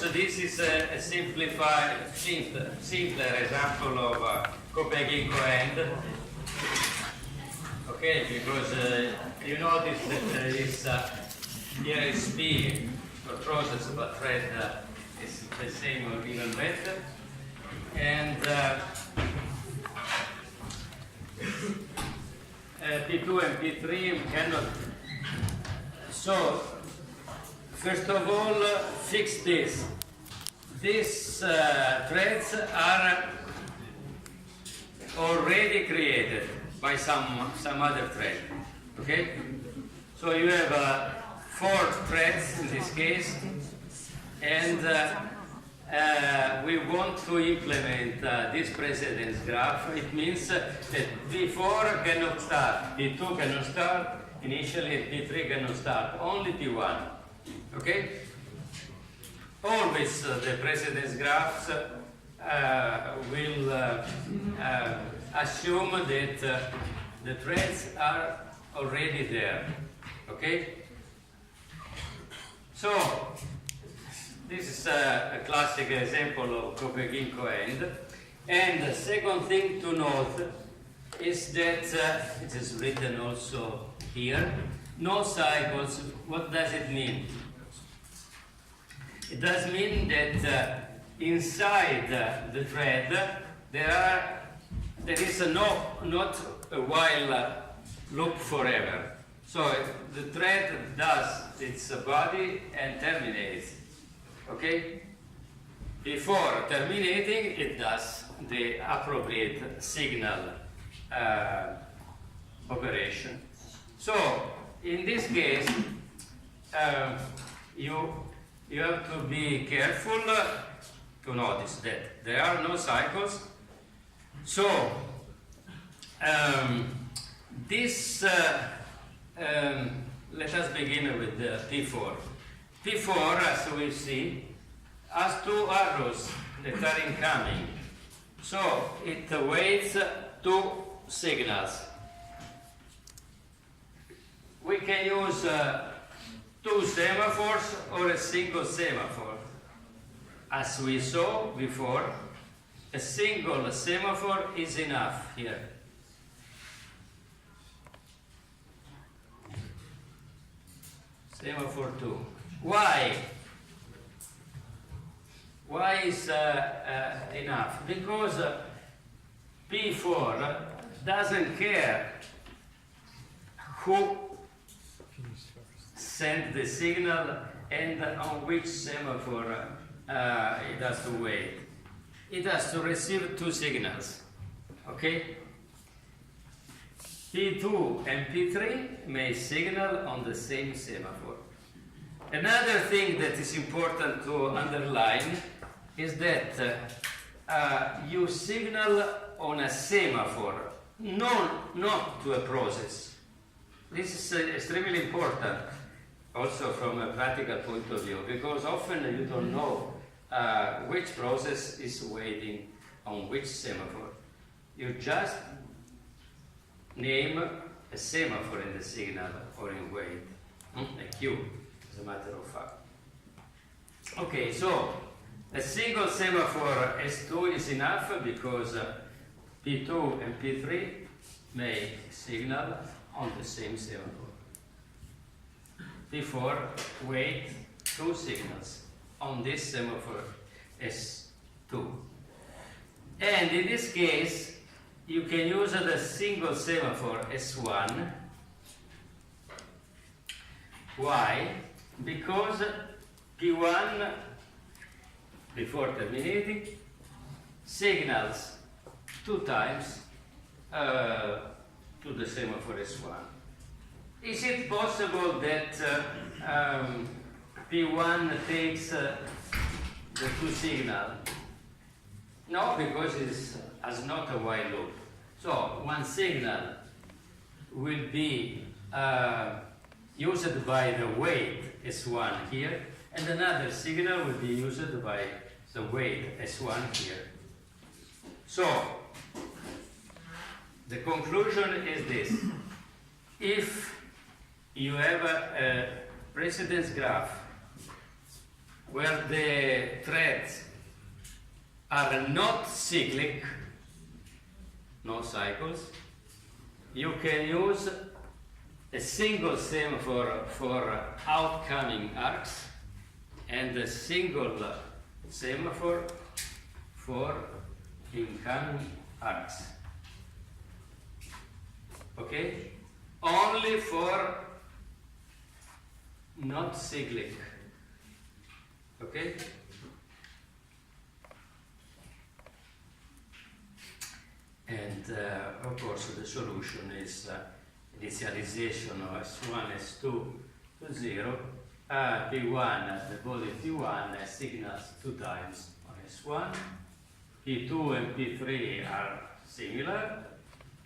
this is a simplified, simpler example of Copenhagen end. Okay, because you notice that here is P for process, but thread is the same or even better. And P2 and P3 cannot. So, first of all, fix this. These threads are already created by some other thread. Okay? So you have 4 threads in this case, and we want to implement this precedence graph. It means that P4 cannot start, P2 cannot start initially, P3 cannot start, only P1. Okay? Always the precedence graphs will assume that the threads are already there. Okay? So, this is a classic example of Copenhagen end. And the second thing to note is that it is written also here, no cycles. What does it mean? It does mean that inside the thread there is not a while loop forever. So the thread does its body and terminates. Okay? Before terminating, it does the appropriate signal operation. So in this case, you have to be careful to notice that there are no cycles. So let us begin with P4. P4, as we see, has 2 arrows that are incoming. So it waits 2 signals. We can use 2 semaphores or a single semaphore. As we saw before, a single semaphore is enough here. Semaphore 2. Why? Why is enough? Because P4 doesn't care who sent the signal and on which semaphore it has to wait. It has to receive 2 signals. Okay? P2 and P3 may signal on the same semaphore. Another thing that is important to underline is that you signal on a semaphore, not to a process. This is extremely important also from a practical point of view, because often you don't know which process is waiting on which semaphore. You just name a semaphore in the signal or in wait, a queue, as a matter of fact. Okay, so a single semaphore S2 is enough because P2 and P3 may signal on the same semaphore. P4 wait 2 signals on this semaphore S2. And in this case, you can use the single semaphore S1. Why? Because P1, before terminating, signals 2 times to the semaphore S1. Is it possible that P1 takes the 2 signals? No, because it has not a while loop. So one signal will be used by the wait S1 here, and another signal will be used by the wait S1 here. So the conclusion is this. If you have a precedence graph where the threads are not cyclic, no cycles, you can use a single semaphore for outcoming arcs and a single semaphore for incoming arcs. Okay? Only for not cyclic. Okay? And of course the solution is initialization of S1, S2 to 0. P1, the body P1 signals 2 times on S1. P2 and P3 are similar.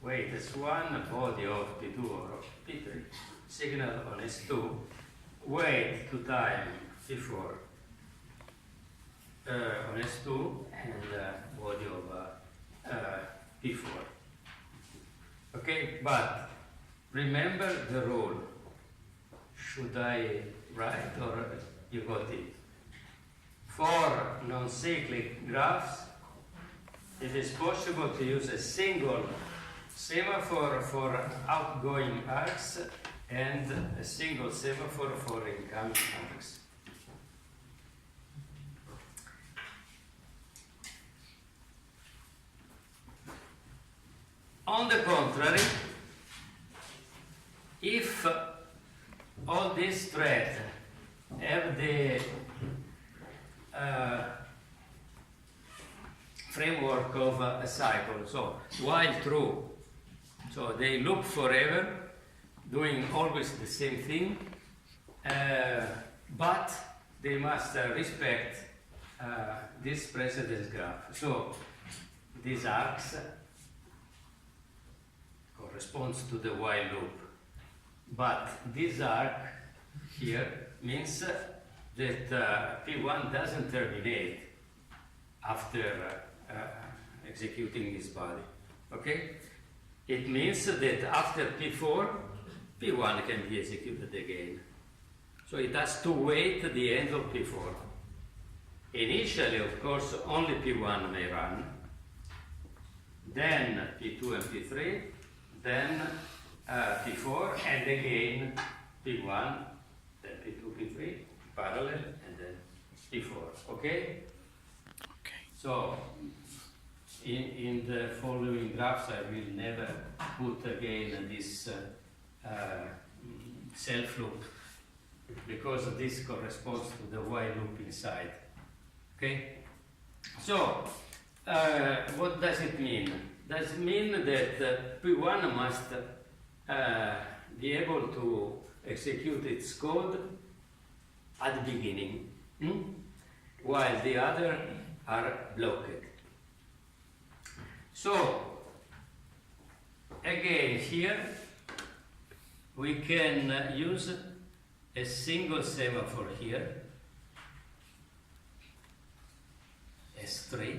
Weight S1, body of P2 or of P3. Signal on S2. Weight 2 times P4 on S2 and body of P4. Okay, but remember the rule. Should I write or you got it? For non-cyclic graphs, it is possible to use a single semaphore for outgoing arcs and a single semaphore for incoming arcs. On the contrary, if all these threads have the framework of a cycle, so while true, so they loop forever, doing always the same thing, but they must respect this precedence graph. So these arcs corresponds to the while loop. But this arc here means that P1 doesn't terminate after executing this body. Okay? It means that after P4, P1 can be executed again. So it has to wait at the end of P4. Initially, of course, only P1 may run, then P2 and P3, then P4, and again P1, then P2, P3, parallel, and then P4. Okay? Okay. So, in the following graphs, I will never put again this self loop, because this corresponds to the while loop inside. Okay? So, what does it mean? Does it mean that P1 must be able to execute its code at the beginning, while the other are blocked? So, again here, we can use a single semaphore here, S3,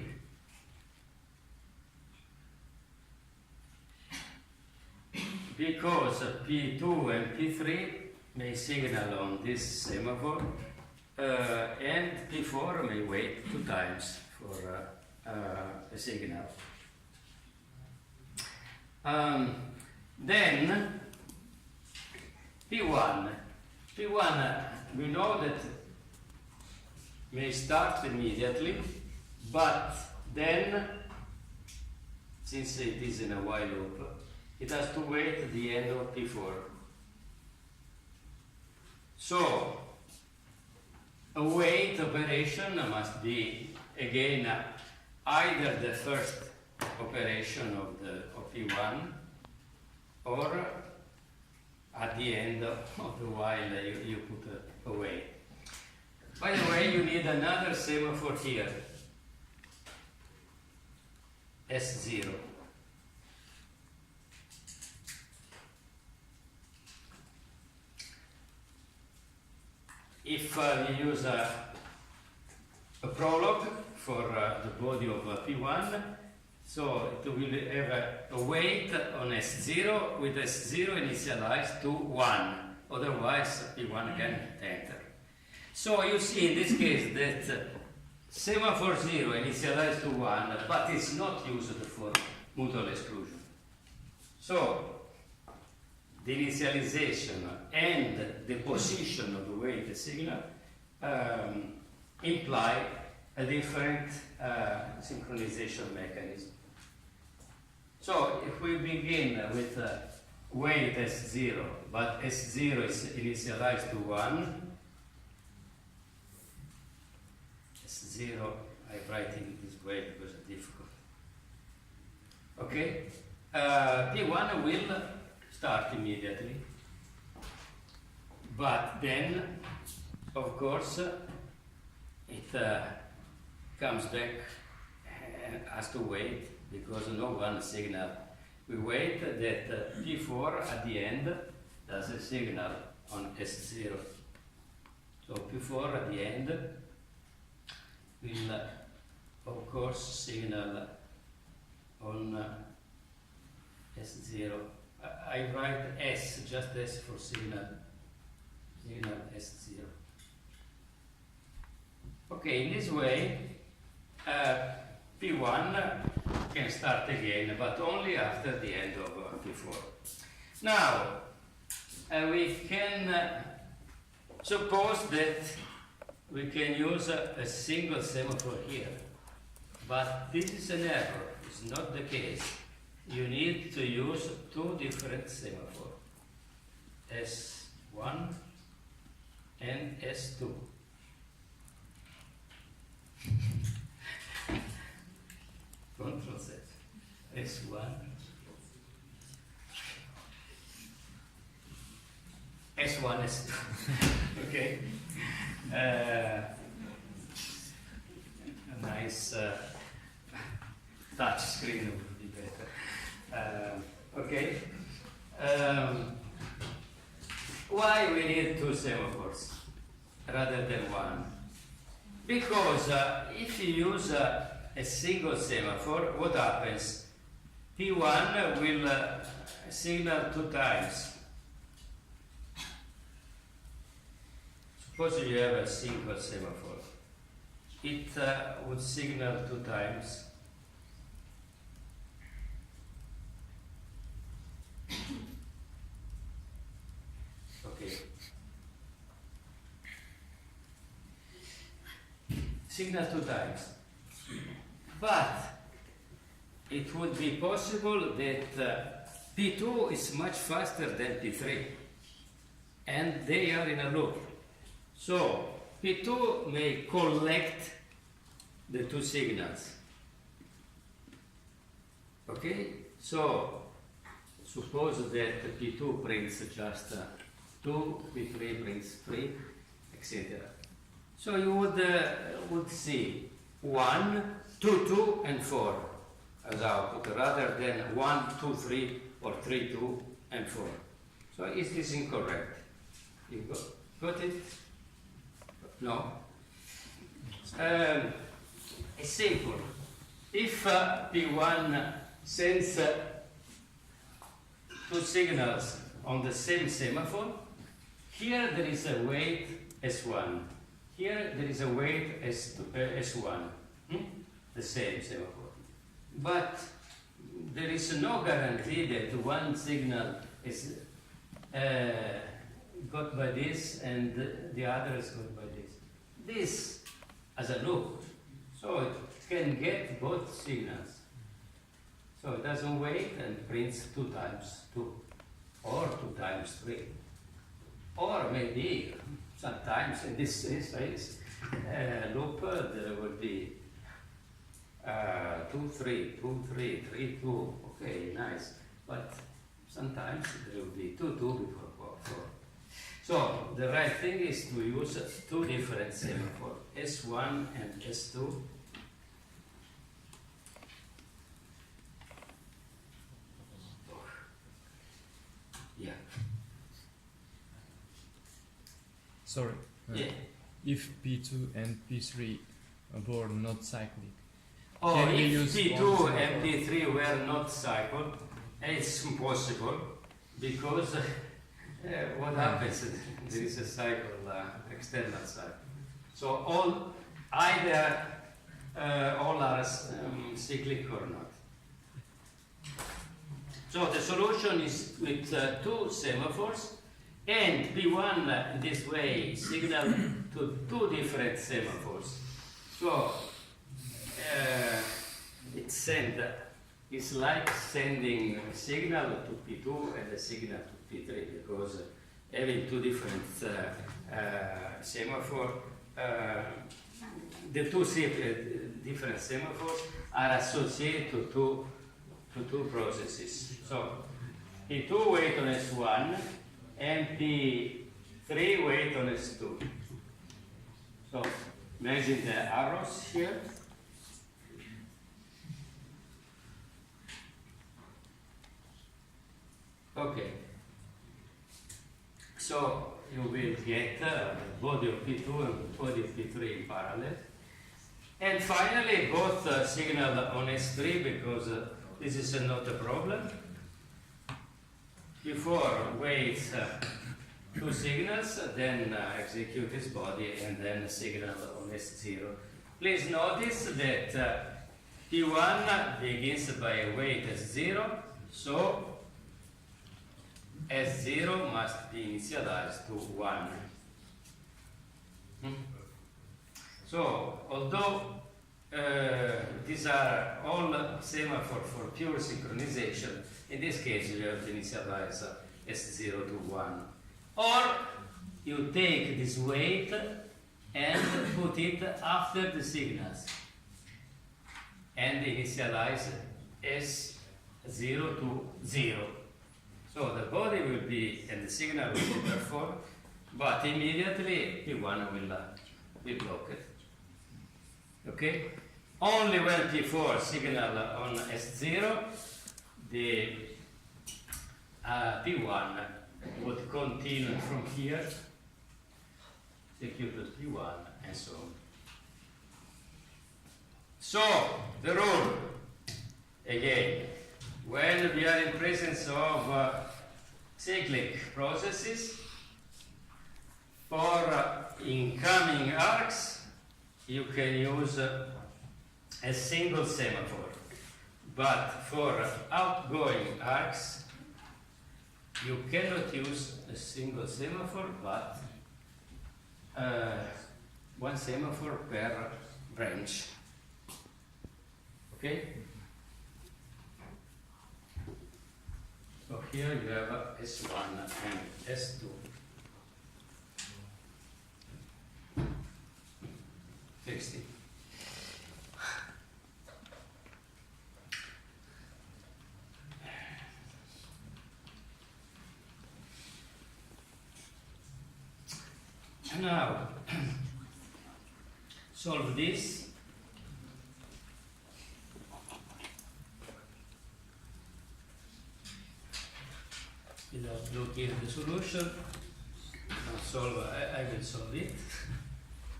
because P2 and P3 may signal on this semaphore, and P4 may wait 2 times for a signal. Then P1, we know that may start immediately, but then, since it is in a while loop, it has to wait at the end of P4. So, a wait operation must be, again, either the first operation of P1 or at the end of the while you put away. By the way, you need another semaphore here, S0. If we use a prologue for the body of P1, so it will have a wait on S0 with S0 initialized to 1, otherwise P1 can enter. So you see in this case that semaphore 0 initialized to 1, but it's not used for mutual exclusion. So the initialization and the position of the weight signal imply a different synchronization mechanism. So if we begin with weight S0, but S0 is initialized to 1, S0, I write in this way because it's difficult. Okay? P1 will start immediately, but then, of course, it comes back and has to wait because no one signal. We wait that P4 at the end does a signal on S0. So P4 at the end will, of course, signal on S0. I write S, just S for signal S0. Okay, in this way, P1 can start again, but only after the end of P4. Now, we can suppose that we can use a single semaphore here, but this is an error. It's not the case. You need to use two different semaphores, S1 and S2. Control Z, S1, S1, S2. Okay. A nice touch screen would be better. Okay. Why we need two semaphores rather than one? Because if you use a single semaphore, what happens? P1 will signal 2 times. Suppose you have a single semaphore. It would signal 2 times. Okay. Signal 2 times. But it would be possible that P2 is much faster than P3, and they are in a loop. So P2 may collect the 2 signals. Okay? So suppose that P2 brings just 2, P3 brings 3, etc. So you would see 1, 2, 2, and 4 as output, rather than 1, 2, 3, or 3, 2, and 4. So is this incorrect? You got it? No? It's simple. If P1 sends 2 signals on the same semaphore, here there is a weight S1. Here there is a weight S1. The same semaphore. But there is no guarantee that one signal is got by this and the other is got by this. This as a loop. So it can get both signals. So it doesn't wait and prints 2 times 2 or 2 times 3. Or maybe sometimes in this loop there will be 2, 3, 2, 3, 3, 2. Okay, nice. But sometimes there will be 2, 2 before 4. So the right thing is to use 2 different semaphores, S1 and S2. Yeah. Sorry. Yeah. If P2 and P3 were not cyclic, Oh, can we if use P2 one and semaphore? P3 were not cycled, it's impossible because what happens? There is a cycle, external cycle. So all either all are cyclic or not. So the solution is with two semaphores, and P1 in this way signal to two different semaphores. So it's like sending a signal to P2 and a signal to P3, because having two different semaphores, the two different semaphores are associated to two processes. So P2 wait on S1 and P3 wait on S2. So imagine the arrows here. Okay. So you will get the body of P2 and body of P3 in parallel. And finally, both signal on S3, because this is not a problem. P4 waits two signals, then execute his body, and then a signal on S0. Please notice that P1 begins by a wait S0, so S0 must be initialized to 1. So, although these are all semaphore for pure synchronization, in this case you have to initialize S0 to 1. Or you take this wait and put it after the signals and initialize S0 to 0. So the body will be, and the signal will be performed, but immediately P1 will be blocked. Okay? Only when P4 signal on S0, the P1 would continue from here, execute P1, and so on. So, the rule, again, when we are in presence of cyclic processes, for incoming arcs, you can use a single semaphore. But for outgoing arcs, you cannot use a single semaphore, but one semaphore per branch. Okay? So here you have S1 and S2. Fixed it. Now, solve this. Without looking at the solution, I will solve it.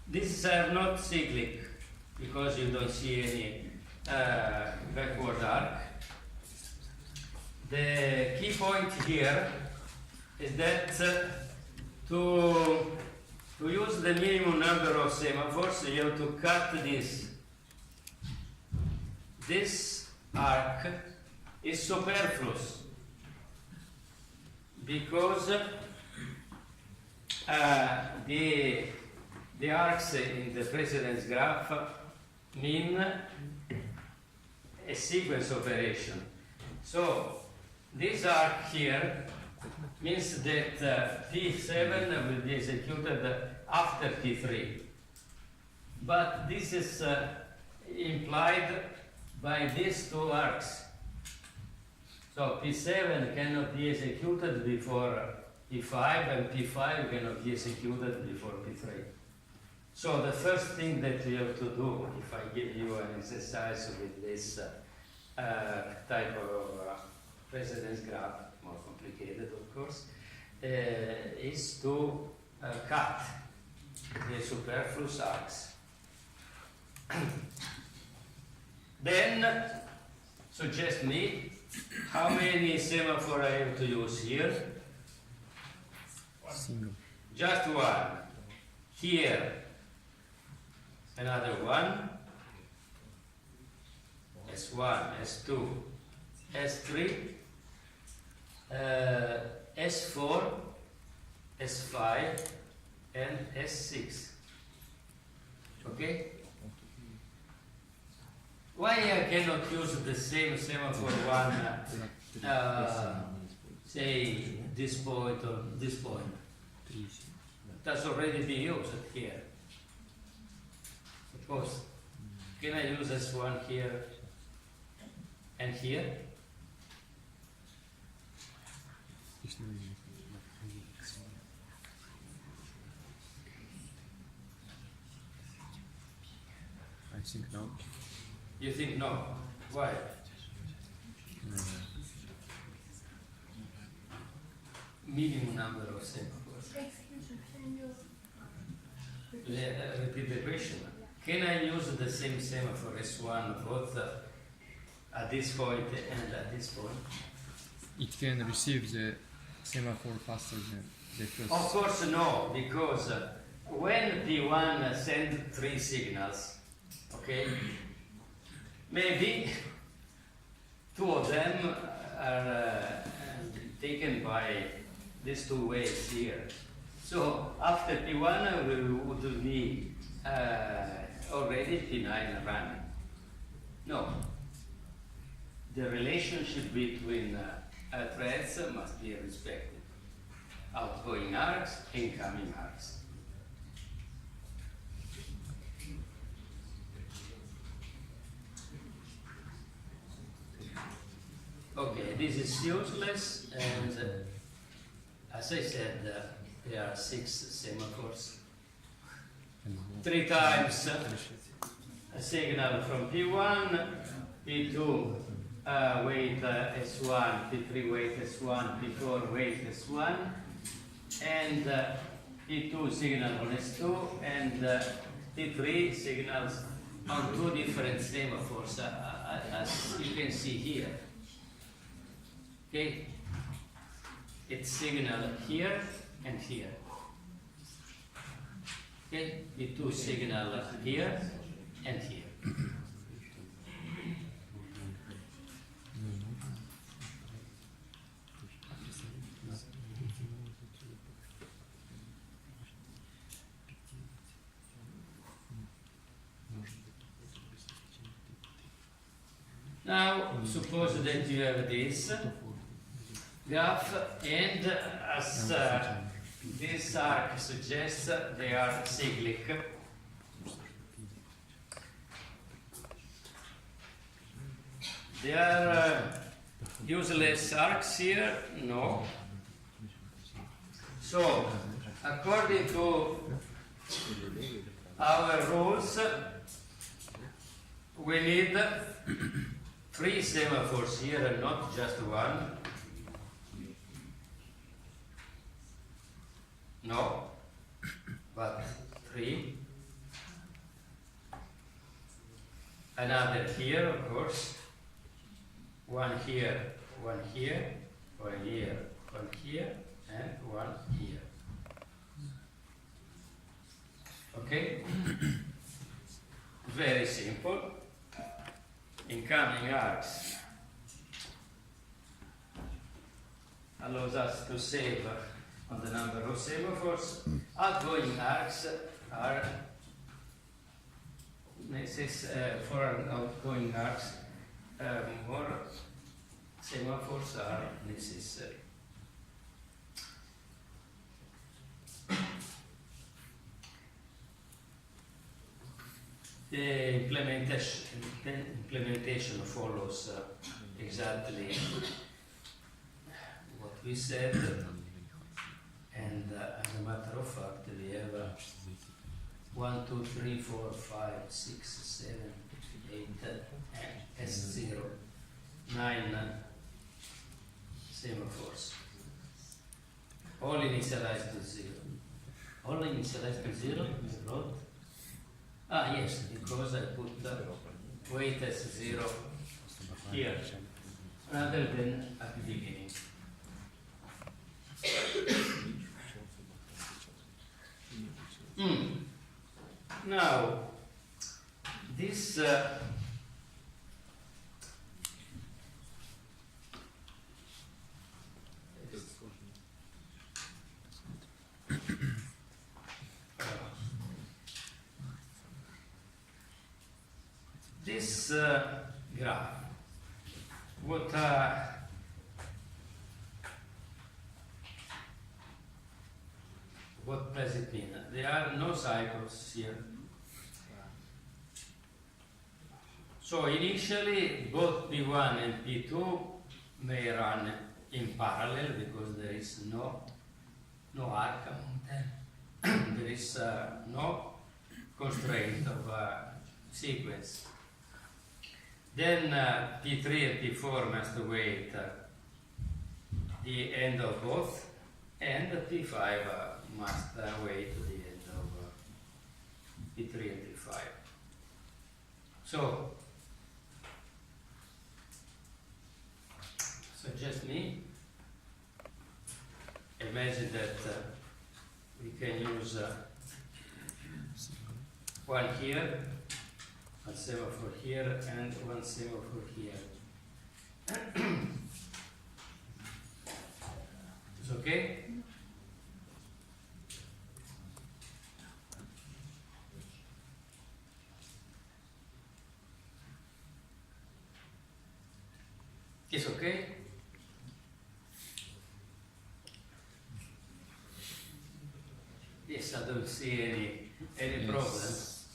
These are not cyclic because you don't see any backward arc. The key point here is that to use the minimum number of semaphores, you have to cut this. This arc is superfluous because the arcs in the precedence graph mean a sequence operation. So this arc here means that P7 will be executed after P3. But this is implied by these two arcs. So P7 cannot be executed before P5, and P5 cannot be executed before P3. So the first thing that you have to do, if I give you an exercise with this type of precedence graph, more complicated of course, is to cut the superfluous arcs. Then suggest me how many semaphore I have to use here. Single. Just one. Here, another one. S1, S2, S3, S4, S5, and S6. Okay? Why I cannot use the same semaphore one, say this point or this point? That's already been used here. Suppose, can I use S1 here and here? I think no. You think no? Why? Minimum number of semaphores. Repeat the question. Can I use the same semaphore S1 both at this point and at this point? It can receive the semaphore faster than the first. Of course no, because when P1 sends 3 signals, okay, maybe 2 of them are taken by these 2 waves here. So after P1 we would be already P9 running. No. The relationship between threads must be respected. Outgoing arcs, incoming arcs. Okay, this is useless, and as I said, there are 6 semaphores. 3 times a signal from P1, P2 wait S1, P3 wait S1, P4 wait S1, and P2 signal on S2, and P3 signals on 2 different semaphores, as you can see here. Okay, it's signal here and here. Okay, P2 signal here and here. Now, suppose that you have this graph, and as this arc suggests, they are cyclic. There are useless arcs here? No. So, according to our rules, we need 3 semaphores here and not just 1. No, but 3. Another here, of course. 1 here, 1 here, 1 here, 1 here, and 1 here. Okay? Very simple. Incoming arcs allows us to save on the number of semaphores. Outgoing arcs are for outgoing arcs, more semaphores are necessary. The implementation follows exactly what we said, and as a matter of fact, we have 1, 2, 3, 4, 5, 6, 7, 8, S0, 9 semaphores, all initialized to 0. All initialized to 0, I wrote. Ah, yes, because I put wait as 0 here, rather than at the beginning. Now, this this graph, what does it mean? There are no cycles here. So initially, both P1 and P2 may run in parallel because there is no arc among them. There is no constraint of sequence. Then P3 and P4 must wait the end of both, and P5 must wait the end of P3 and P5. So just me, imagine that we can use one here, a semaphore here, and one semaphore here. It's okay? It's okay? Yes, I don't see any problems.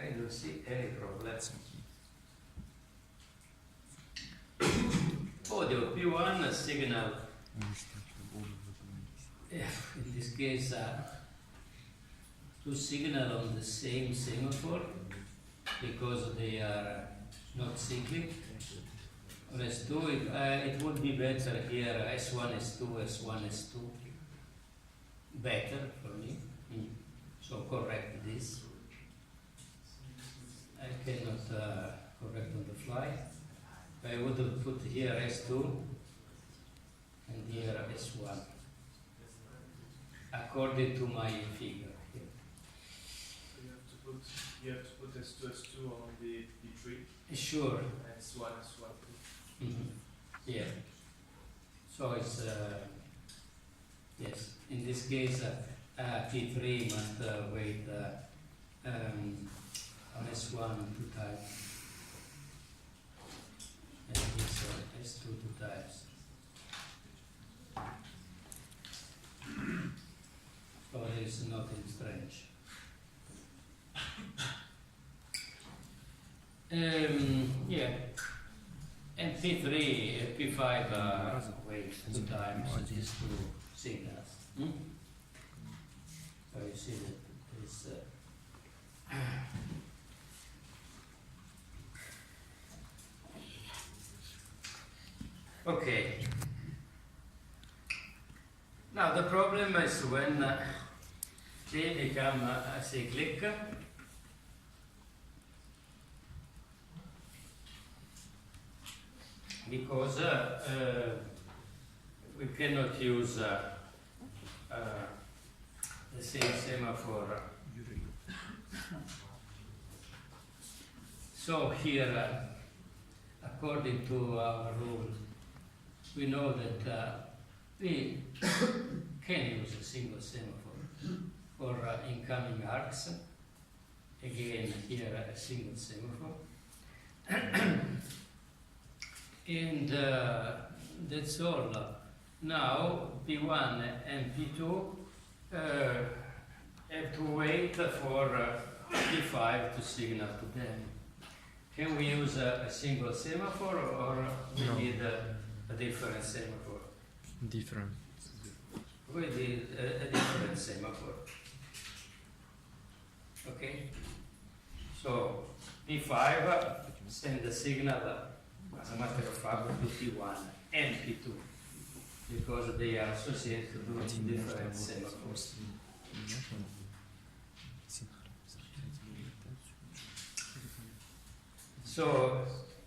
I don't see any problems. Audio P1 signal. In this case, two signals on the same semaphore because they are not cyclic. On S2, it would be better here S1, S2, S1, S2. Better for me. So correct this. I cannot correct on the fly. I would have put here S2 and here S1 according to my figure here. So you have to put S2, S2 on the P3. Sure. And S1, S1. Yeah. So it's yes. In this case, P3 must wait on S1 two times, and this S2 two times. So there is nothing strange. Yeah. And P3, P5 wait two times these two signals. So you see that this okay. Now the problem is when they become cyclic. Because we cannot use the same semaphore. So here, according to our rule, we know that we can use a single semaphore for incoming arcs. Again, here a single semaphore. And that's all. Now P1 and P2 have to wait for P5 to signal to them. Can we use a single semaphore or we need a different semaphore? Different. We need a different semaphore. Okay? So P5 send the signal, as a matter of fact, to P1 and P2 because they are associated with different semaphores. So,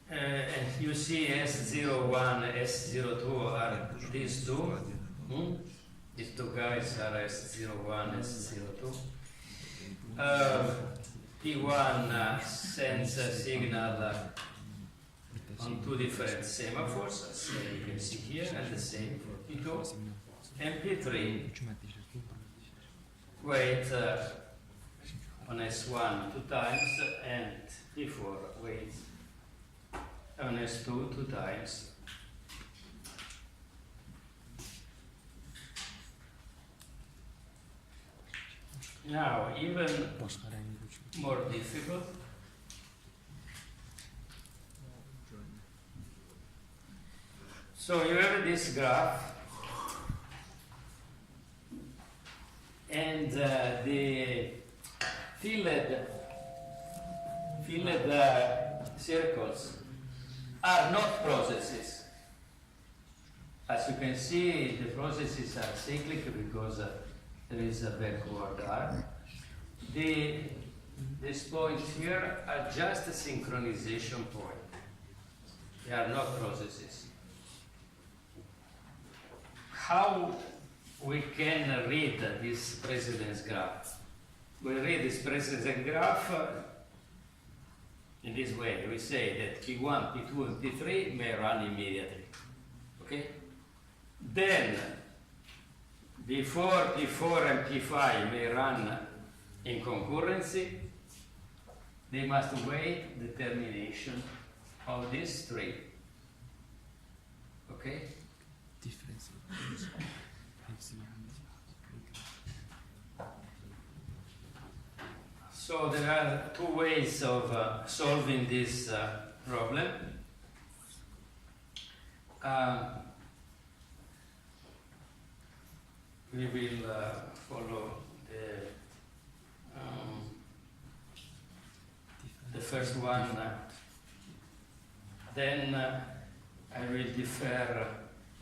and you see S01, S02 are these two. these two guys are S01 and S02. P1 sends a signal on two different semaphores, as you can see here, and the same for P2. And P3 wait on S1 two times, and P4 waits on S2 two times. Now, even more difficult. So you have this graph, and the filled circles are not processes. As you can see, the processes are cyclic because there is a backward arc. These points here are just a synchronization point. They are not processes. How we can read this precedence graph? We read this precedence graph in this way. We say that P1, P2, and P3 may run immediately. Okay? Then, before P4 and P5 may run in concurrency, they must wait the termination of this tree. Okay? So there are two ways of solving this problem. We will follow the first one. Then I will defer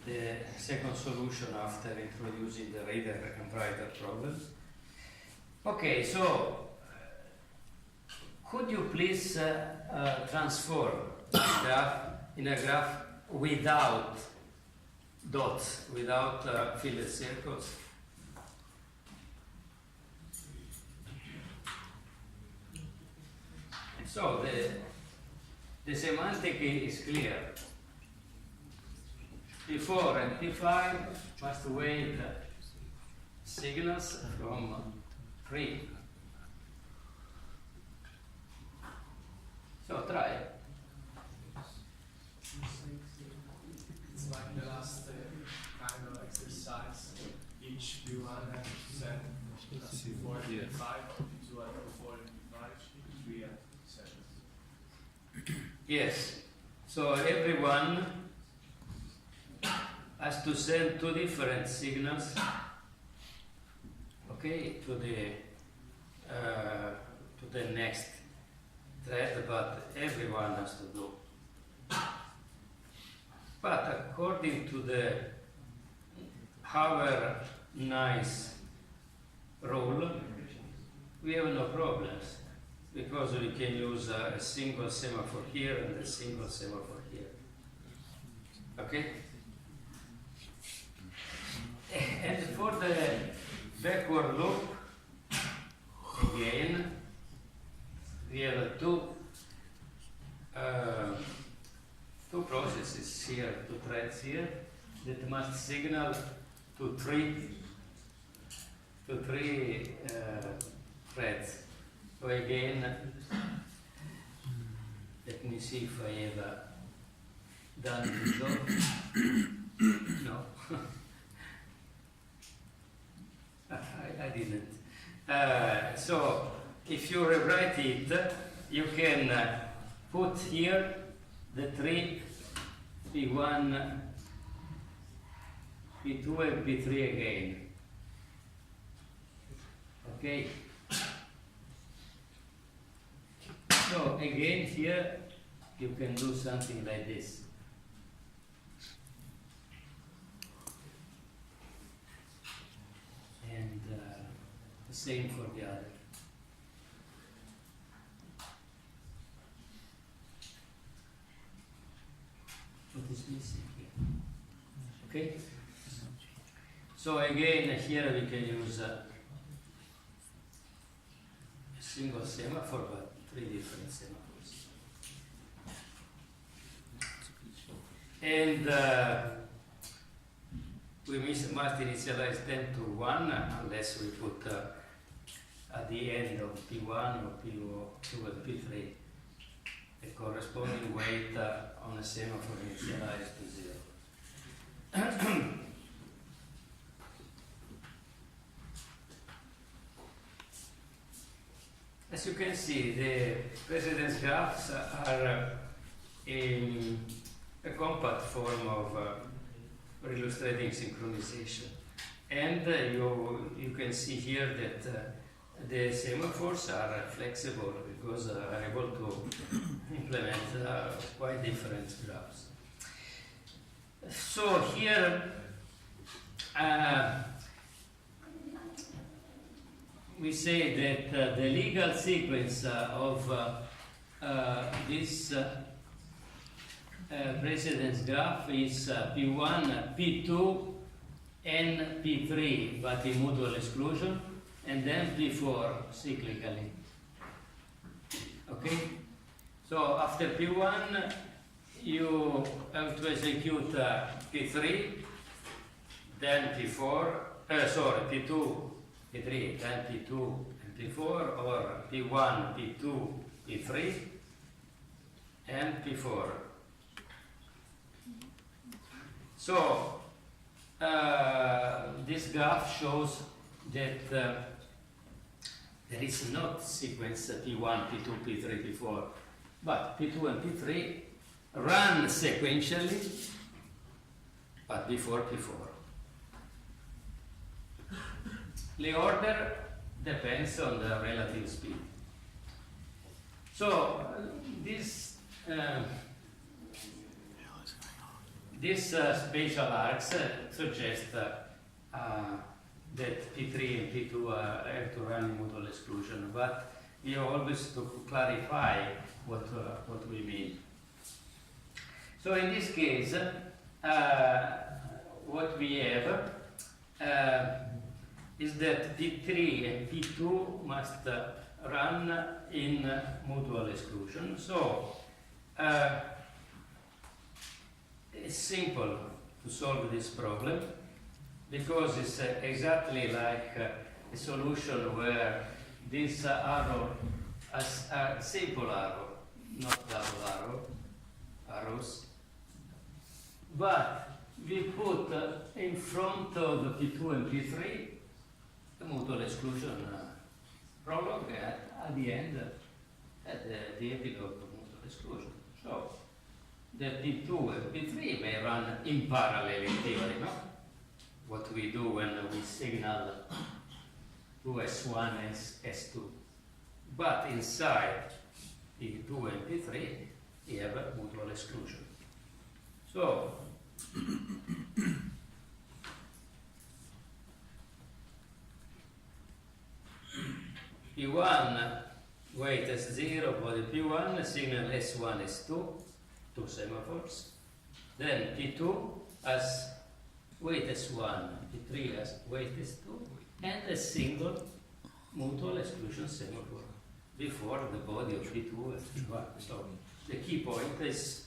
the second solution after introducing the reader and writer problem. Okay, so could you please transform in a graph without dots, without filled circles? So the semantic is clear. P4 and P5 must wait signals from 3. So try. It's like the last kind of exercise. Each P1 has to send P4 and P5, or P2 and P4 and P5, P3 and P7. Yes. So everyone has to send two different signals, okay, to the next thread, but everyone has to do. But according to the our nice rule, we have no problems, because we can use a single semaphore here and a single semaphore here. Okay? And for the backward loop, again, we have two processes here, two threads here, that must signal to three threads. So again, let me see if I have done it before. No. I didn't. So if you rewrite it, you can put here the three P1, P2 and P3 again. Okay. So again here you can do something like this. And the same for the other. What is missing here? Okay? So again, here we can use a single semaphore, but 3 different semaphores. And we must initialize them to 1 unless we put at the end of P1 or P2 and P3 a corresponding weight on a semaphore initialized to 0. As you can see, the precedence graphs are a compact form of illustrating synchronization. And you can see here that the semaphores are flexible because are able to implement quite different graphs. So here we say that the legal sequence of this precedence graph is P1, P2, and P3, but in mutual exclusion, and then P4 cyclically. Okay? So after P1, you have to execute P3, then P4, P2, P3, then P2 and P4, or P1, P2, P3, and P4. So this graph shows that there is not sequence P1, P2, P3, P4, but P2 and P3 run sequentially, but before P4. The order depends on the relative speed. So these spatial arcs suggest that P3 and P2 have to run in mutual exclusion, but we always to clarify what we mean. So in this case, what we have is that P3 and P2 must run in mutual exclusion. So it's simple to solve this problem because it's exactly like a solution where this arrow has a simple arrow, not double arrows, but we put in front of P2 and P3 the mutual exclusion prologue at the end, at the epilogue of mutual exclusion. So the P2 and P3 may run in parallel in theory, no? What we do when we signal to S1 and S2. But inside P2 and P3, we have a mutual exclusion. So P1 weight S0 for the P1, signal S1, S2, 2 semaphores. Then P2 has weight S1, P3 has weight S2, and a single mutual exclusion semaphore before the body of P2 and P1. So the key point is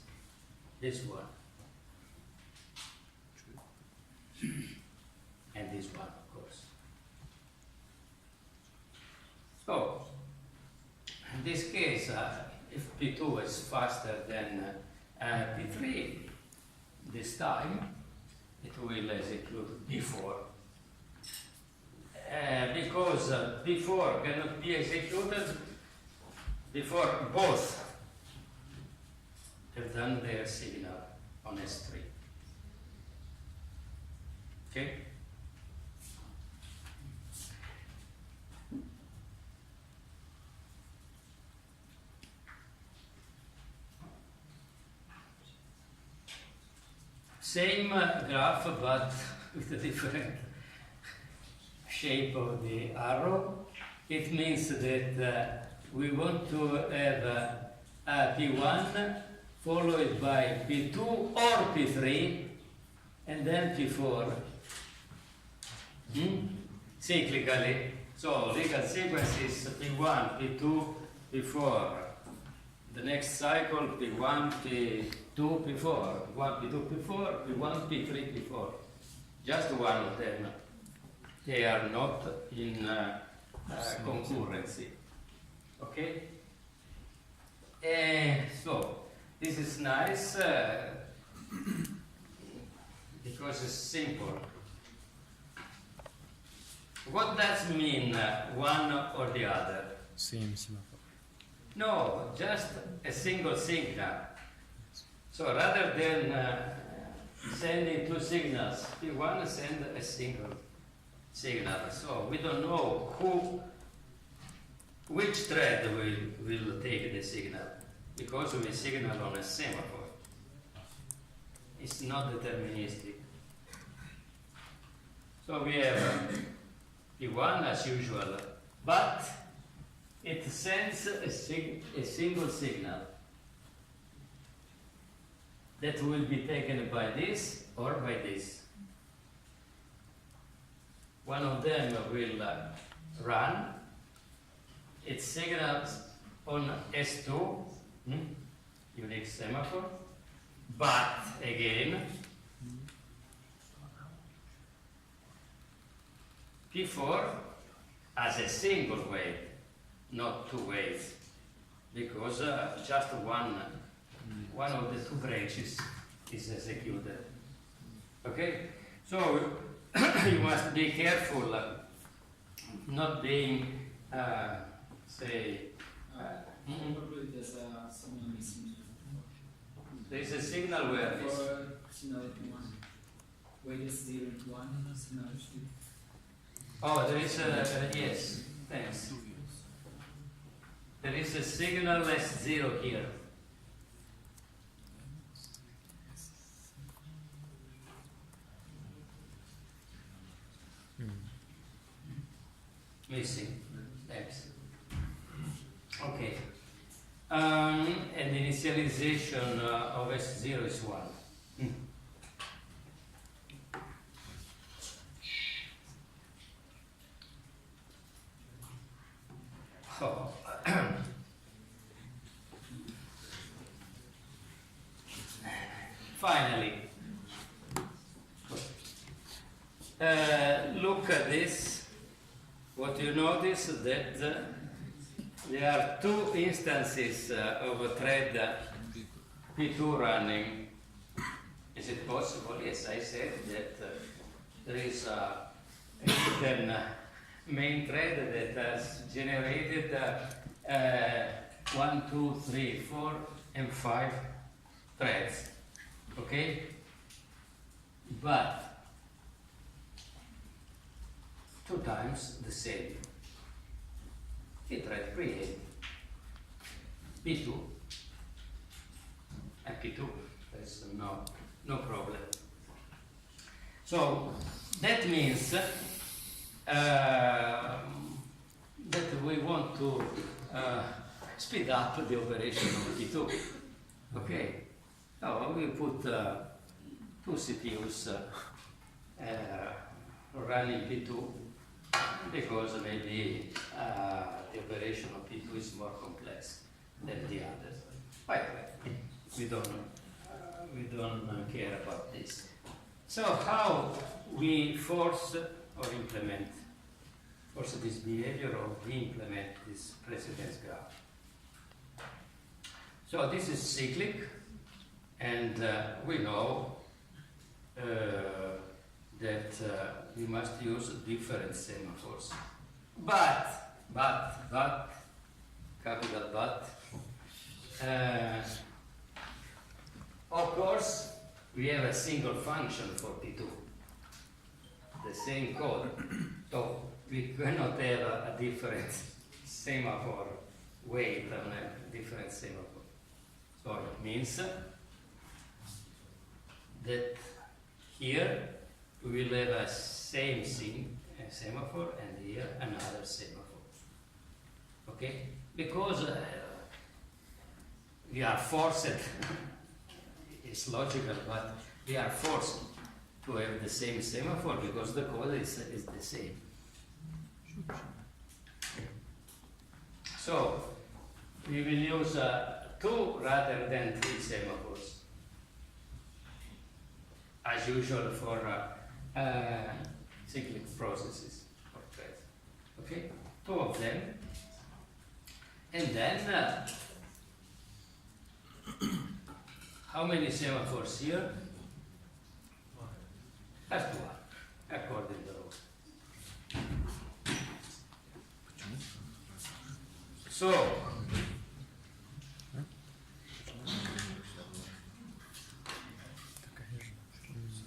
this one. And this one, of course. So, in this case, if P2 is faster than P3, this time it will execute before. Because before cannot be executed before both have done their signal on S3. Okay? Same graph, but with a different shape of the arrow. It means that we want to have P1 followed by P2 or P3 and then P4. cyclically. So legal sequence is P1, P2, P4. The next cycle P1, P2, P4. P1, P2, P4, P1, P3, P4. Just one of them. They are not in concurrency. Okay? So this is nice because it's simple. What does mean one or the other? Same semaphore. No, just a single signal. So rather than sending two signals, P1 send a single signal. So we don't know which thread will take the signal, because we signal on a semaphore. It's not deterministic. So we have P1 as usual, but it sends a single signal that will be taken by this or by this. One of them will run, it signals on S2, unique semaphore, but again, P4 as a single wave, not two waves, because just one of the two branches is executed. Okay? So you must be careful not being, say, Probably there's a signal missing. there is a signal where it's For signal 1. Wait is 0 to 1, signal 2. oh, there is a, yes, thanks. There is a signal S0 here. Missing, thanks. Okay. And the initialization of S0 is 1. Oh. Finally, look at this. What you notice that there are two instances of a thread P2 running. Is it possible? Yes, I said that there is a hidden main thread that has generated 1, 2, 3, 4, and 5 threads. Okay? But 2 times the same. It thread create P2 and P2. There's no problem. So that means that we want to speed up the operation of P2. Okay. Now we put 2 CPUs running P2 because maybe the operation of P2 is more complex than the others. By the way, we don't care about this. So how we force this behavior or we implement this precedence graph? So this is cyclic, and we know that we must use different semaphores. But, capital but, of course, we have a single function for P2, the same code. So we cannot have a different semaphore weight on a different semaphore. So it means that here we will have a same semaphore and here another semaphore. Okay? Because we are forced, it's logical, but we are forced to have the same semaphore because the code is the same. So we will use 2 rather than 3 semaphores, as usual for cyclic processes or threads. Okay, 2 of them, and then how many semaphores here? That's 1, according to the rule. So,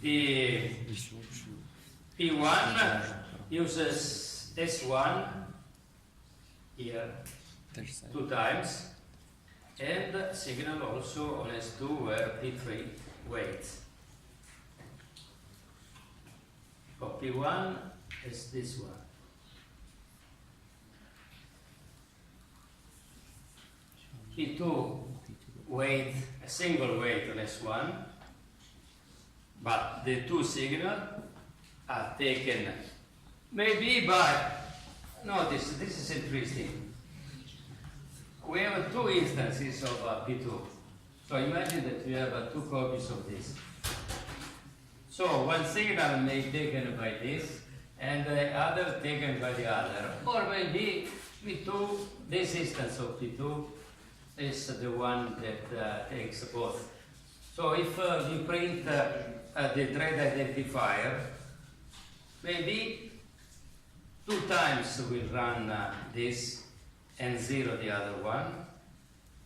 the P1 uses S1 here 2 times, and signal also on S2 where P3 waits. For P1 is this one. P2 wait, a single wait on S1, but the 2 signals are taken maybe by, no, this is interesting. We have 2 instances of P2. So imagine that we have 2 copies of this. So one signal may be taken by this, and the other taken by the other. Or maybe P2, this instance of P2 is the one that takes both. So if we print the thread identifier, maybe 2 times we'll run this and 0 the other one,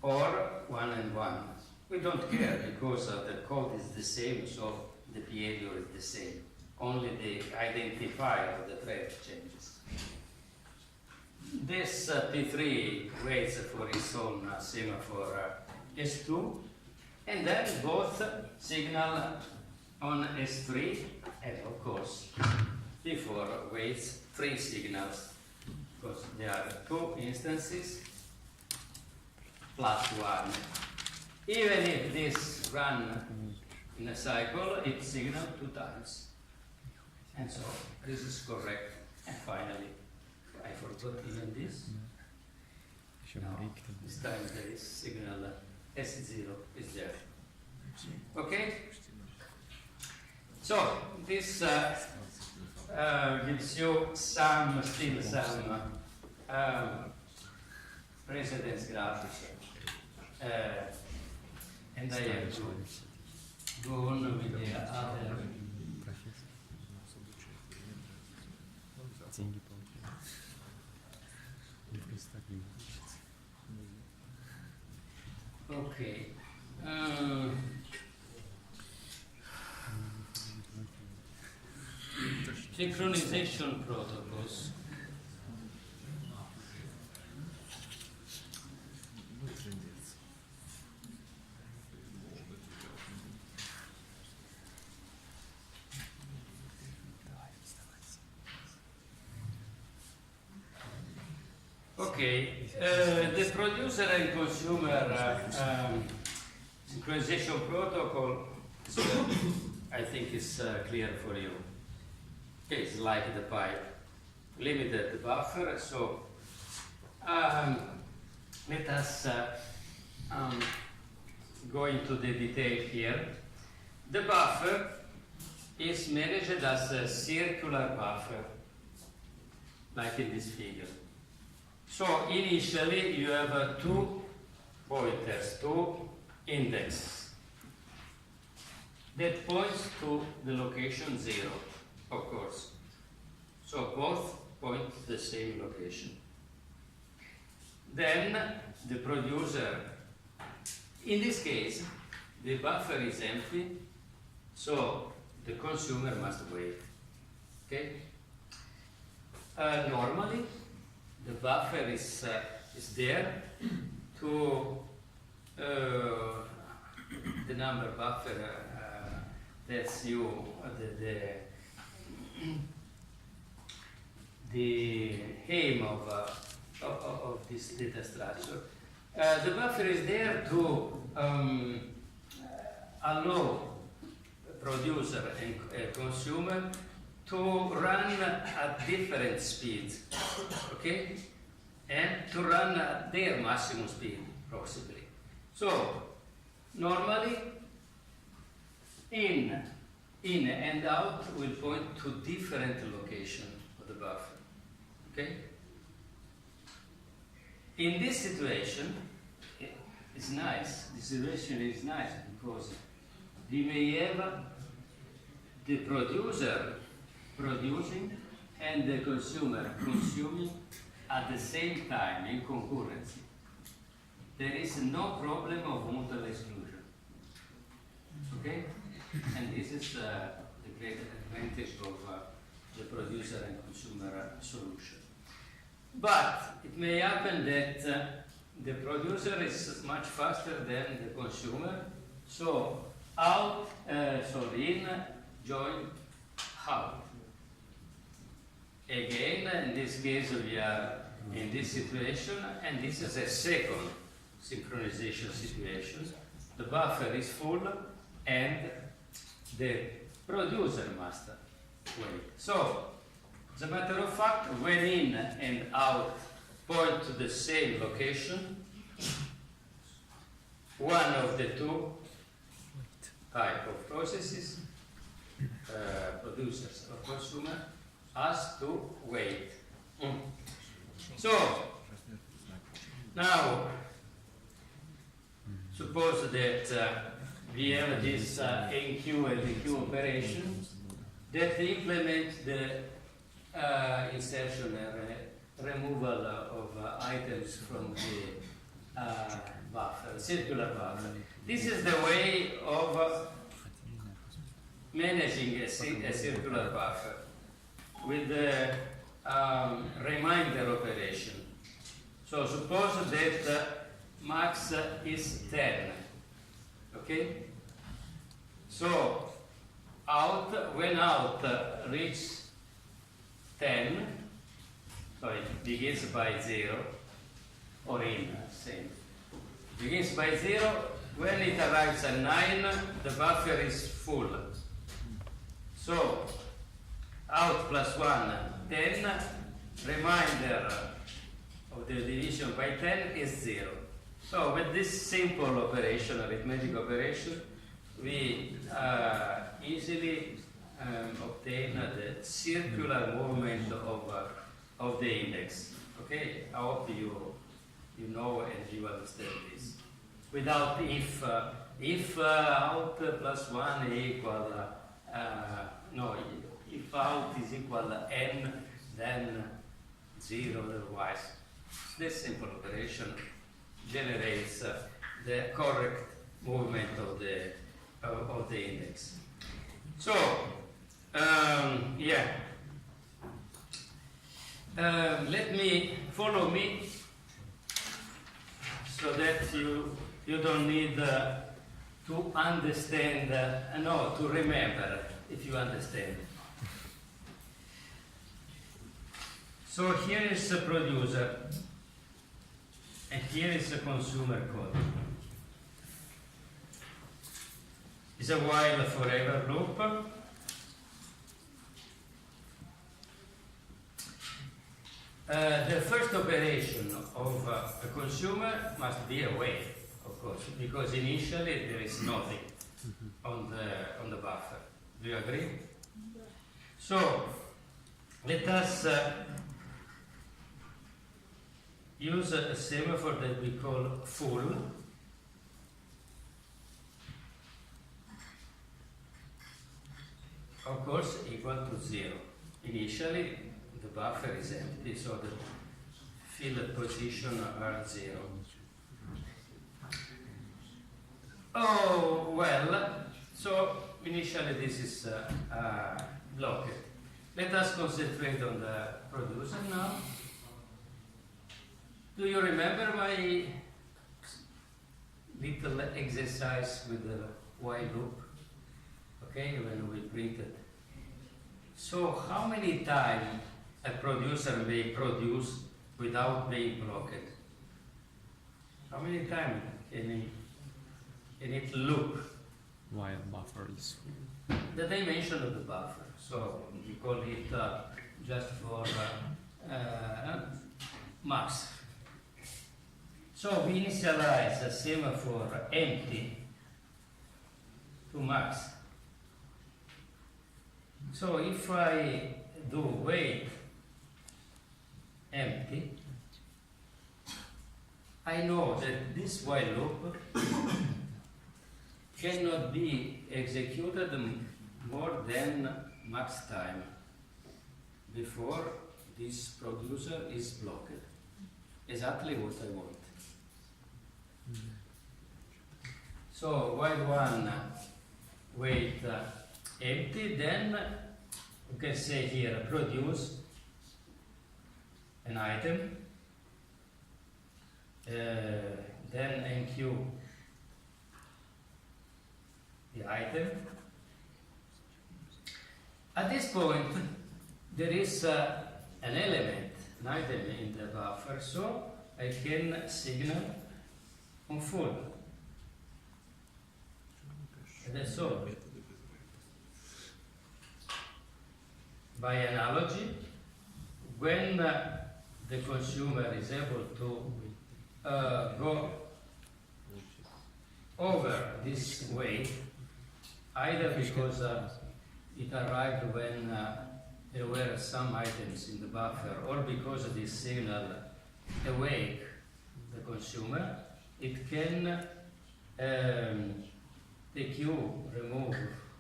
or 1 and 1. We don't care because the code is the same, so the behavior is the same. Only the identifier of the thread changes. This P3 waits for its own semaphore S2, and then both signal on S3, and of course P4 waits 3 signals, because there are 2 instances plus 1. Even if this run in a cycle, it signals 2 times. And so this is correct. And finally, I forgot even this. No, this time there is signal S0 is there. Okay? So this gives you still some precedence graphs. And I have to go on with the other. Okay. Synchronization protocols. Okay, the producer and consumer synchronization protocol, so I think is clear for you. Okay, it's like the pipe, limited buffer. So let us go into the detail here. The buffer is managed as a circular buffer, like in this figure. So initially you have 2 pointers, 2 indexes that points to the location 0, of course. So both point to the same location. Then the producer, in this case, the buffer is empty, so the consumer must wait. Okay? Normally, the buffer is there to the number buffer that's you the aim of this data structure. The buffer is there to allow producer and consumer to run at different speeds, okay? And to run at their maximum speed, possibly. So, normally, in and out will point to different location of the buffer, okay? In this situation, it's nice. The situation is nice because we may have the producer producing and the consumer consuming at the same time in concurrency. There is no problem of mutual exclusion. Okay? And this is the great advantage of the producer and consumer solution. But it may happen that the producer is much faster than the consumer, so in, join, out. Again, in this case, we are in this situation, and this is a second synchronization situation. The buffer is full, and the producer must wait. So, as a matter of fact, when in and out point to the same location, one of the two type of processes, producers or consumer, has to wait. So, now, suppose that we have this NQ and DQ operation that implement the insertion and removal of items from the buffer, circular buffer. This is the way of managing a circular buffer with the reminder operation. So suppose that max is 10, okay? So when out reaches 10, so it begins by 0, or in, same. Begins by 0, when it arrives at 9, the buffer is full. So, out plus 1, 10, reminder of the division by 10 is 0. So, with this simple operation, arithmetic operation, we easily obtain the circular movement of the index. Okay, I hope you know and you understand this. Without if out plus 1 equal no, if out is equal n, then 0 otherwise. This simple operation generates the correct movement of the index. So, yeah. Follow me, so that you don't need to understand, to remember, if you understand. So here is a producer, and here is a consumer code. It's a while forever loop. The first operation of a consumer must be away, of course, because initially there is nothing on the buffer. Do you agree? So let us use a semaphore that we call full. Of course, equal to 0. Initially, the buffer is empty, so the filled position are 0. Oh, well, so initially this is blocked. Let us concentrate on the producer now. Do you remember my little exercise with the while loop? Okay, when we printed. So how many times a producer may produce without being blocked? How many times can it loop? While buffer is full. the dimension of the buffer. So we call it just for max. So we initialize a semaphore empty to max. So if I do wait empty, I know that this while loop cannot be executed more than max time before this producer is blocked. Exactly what I want. So while one wait empty, then you can say here produce an item, then enqueue the item. At this point, there is an element, an item in the buffer, so I can signal on full. And that's all. By analogy, when the consumer is able to go over this way, either because it arrived when there were some items in the buffer, or because this signal awake the consumer, it can the queue remove,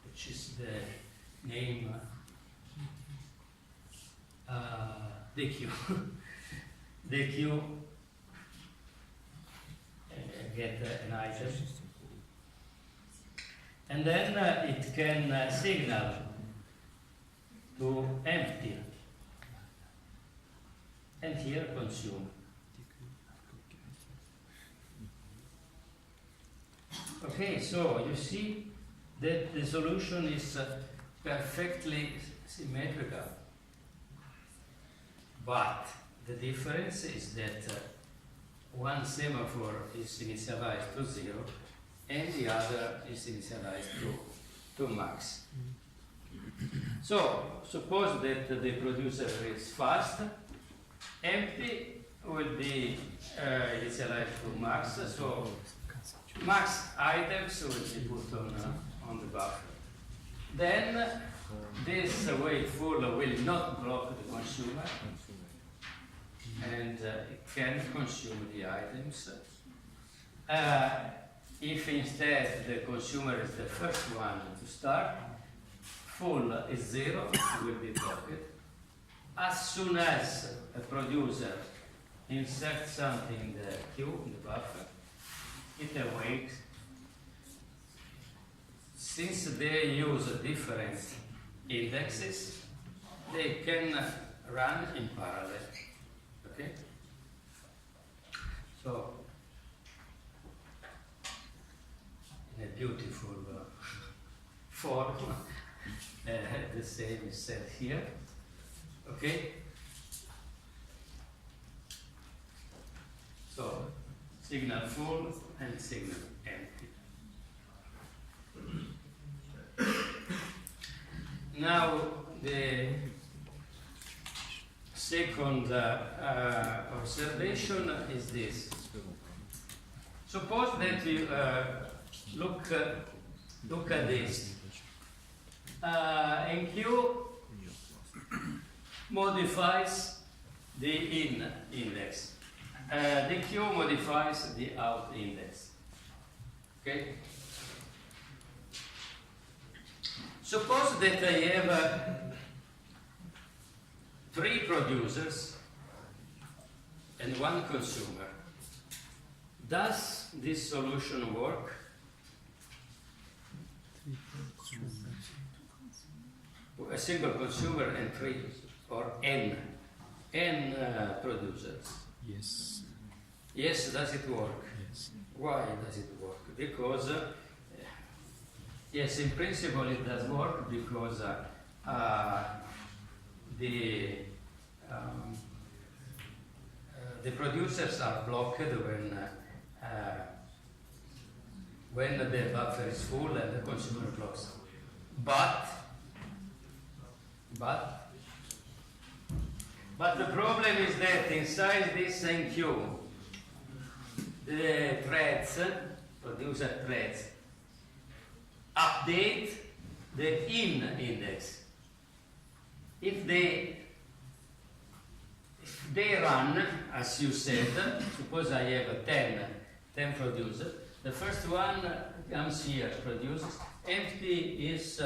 which is the name, the queue, the queue get an item, and then it can signal to empty, and here consume. Okay, so you see that the solution is perfectly symmetrical, but the difference is that one semaphore is initialized to 0 and the other is initialized to max. So suppose that the producer is fast, empty will be initialized to max, so max items will be put on the buffer. Then this wait full will not block the consumer, and it can consume the items. If instead the consumer is the first one to start, full is 0, it will be blocked. As soon as a producer inserts something in the queue, in the buffer, it awakes. Since they use different indexes, they can run in parallel. Okay? So, in a beautiful form, the same is said here. Okay? So, signal full and signal empty. Now the second observation is this. Suppose that you look at this. enqueue modifies the in index. The queue modifies the out index. Okay? Suppose that I have 3 producers and 1 consumer. Does this solution work? A single consumer and 3 or n producers. Yes. Yes, does it work? Yes. Why does it work? Because, yes, in principle it does work because the producers are blocked when the buffer is full and the consumer blocks. But the problem is that inside this NQ, the threads, producer threads, update the in index. If they run, as you said, suppose I have 10 producers, the first one comes here, produces, empty is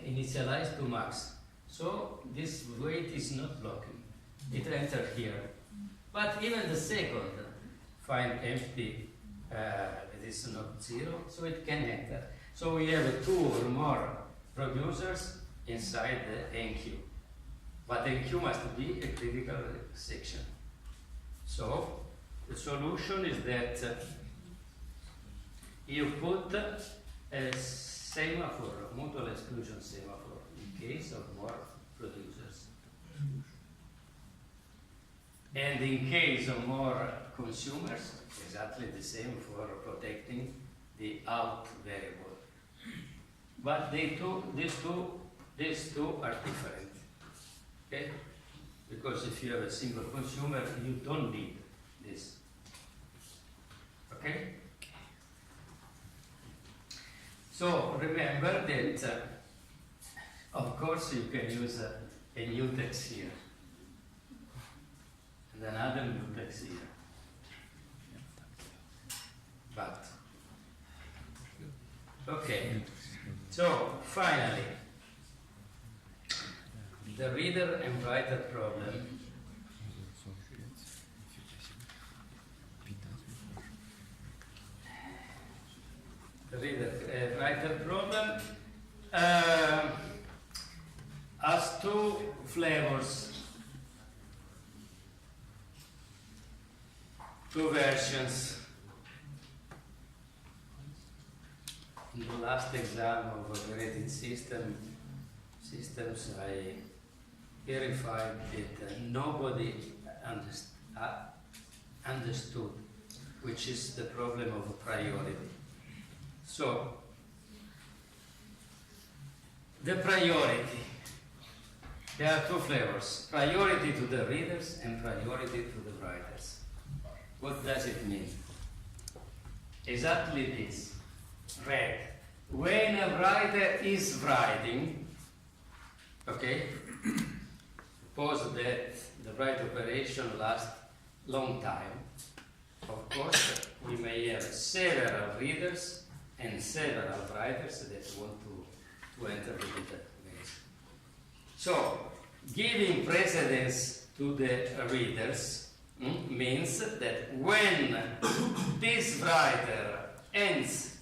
initialized to max. So this weight is not blocking. It enters here. But even the second find empty, it is not 0, so it can enter. So we have 2 or more producers inside the NQ. But NQ must be a critical section. So the solution is that you put a semaphore, mutual exclusion semaphore, in case of more producers. And in case of more consumers, exactly the same for protecting the out variable. But these two are different. Okay? Because if you have a single consumer, you don't need this. Okay? So remember that, of course, you can use a mutex here and another mutex here. But, okay. So finally, the reader and writer problem. The reader writer problem has 2 flavors, 2 versions. In the last exam of operating systems, I verified that nobody understood which is the problem of priority. So, the priority, there are 2 flavors, priority to the readers and priority to the writers. What does it mean? Exactly this. Read. When a writer is writing, okay, suppose that the write operation lasts long time. Of course, we may have several readers and several writers that want to enter the database. So, giving precedence to the readers means that when this writer ends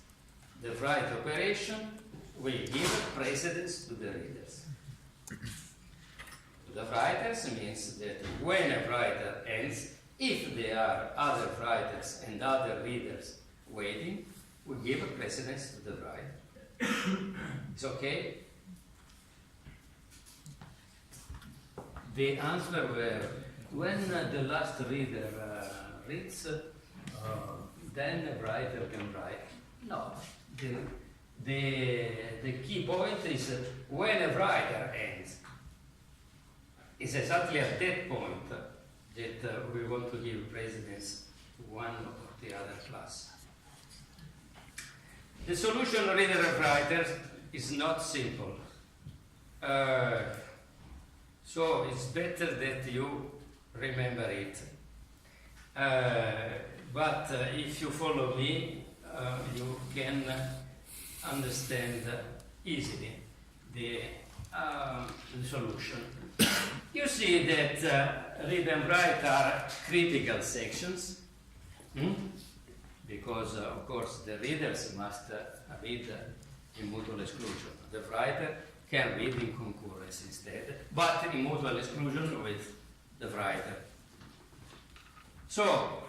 the write operation, we give precedence to the readers. The writers means that when a writer ends, if there are other writers and other readers waiting, we give a precedence to the writer. It's okay? The answer were, when the last reader reads, then the writer can write. No. The key point is when a writer ends. It's exactly at that point that we want to give precedence to one or the other class. The solution reader and writer is not simple. So it's better that you remember it. But if you follow me, you can understand easily the solution. You see that read and write are critical sections, because of course the readers must read in mutual exclusion. The writer can read in concurrence instead, but in mutual exclusion with the writer. So,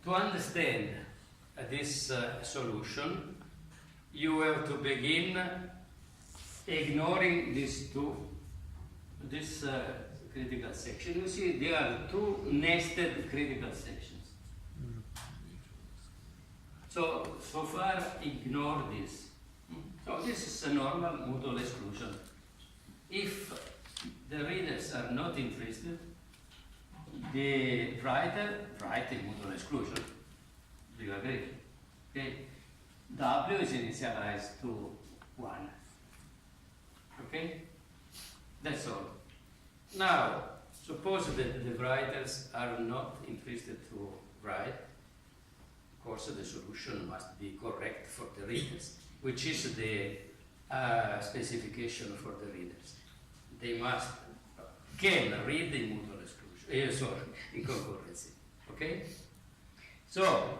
to understand this solution, you have to begin ignoring these this critical section. You see, there are 2 nested critical sections. So far, ignore this. So this is a normal modal exclusion. If the readers are not interested, the writer write a modal exclusion. Do you agree? Okay. W is initialized to 1. Okay? That's all. Now, suppose that the writers are not interested to write. Of course, the solution must be correct for the readers, which is the specification for the readers. They can read the modal exclusion, in concurrency. Okay? So,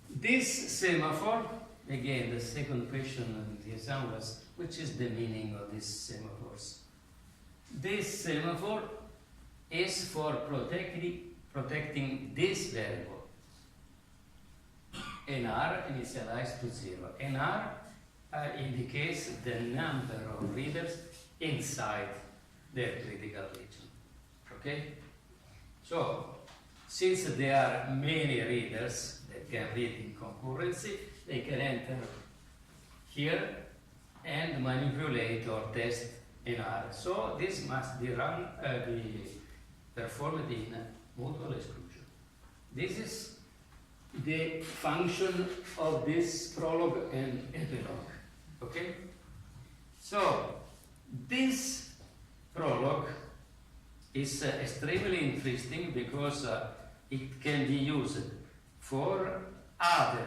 this semaphore, again, the second question in the exam was, which is the meaning of these semaphores? This semaphore is for protecting this variable. NR initialized to 0. NR indicates the number of readers inside the critical region. Okay? So, since there are many readers that can read in concurrency, they can enter here and manipulate or test NR. So this must be performed in modal exclusion. This is the function of this prologue and epilogue. Okay? So this prologue is extremely interesting because it can be used for other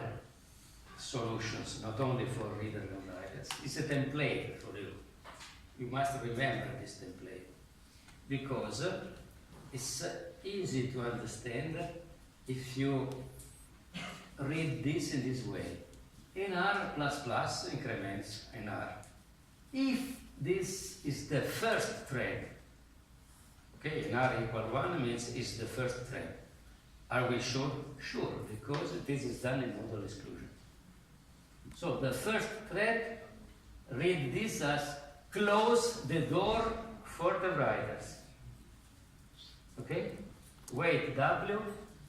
solutions, not only for reader and writers. It's a template for you. You must remember this template because it's easy to understand if you read this in this way. NR plus increments NR. If this is the first thread, okay, NR equal 1 means it's the first thread. Are we sure? Sure, because this is done in modal exclusion. So the first thread, read this as close the door for the writers. Okay? Weight W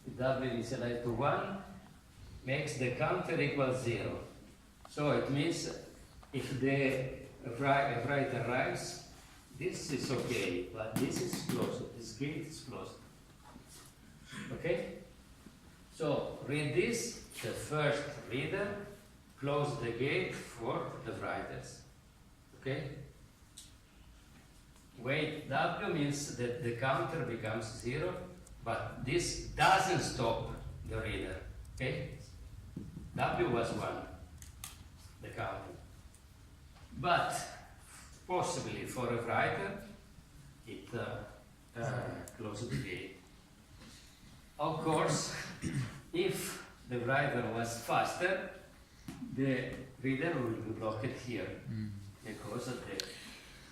initialized to 1, makes the counter equal 0. So it means if the writer writes, this is okay, but this is closed, this gate is closed. Okay? So read this, the first reader, close the gate for the writers. Okay? Weight W means that the counter becomes 0, but this doesn't stop the reader. Okay? W was 1, the counter. But possibly for a writer, it closes the gate. Of course, if the writer was faster, the reader will be blocked here because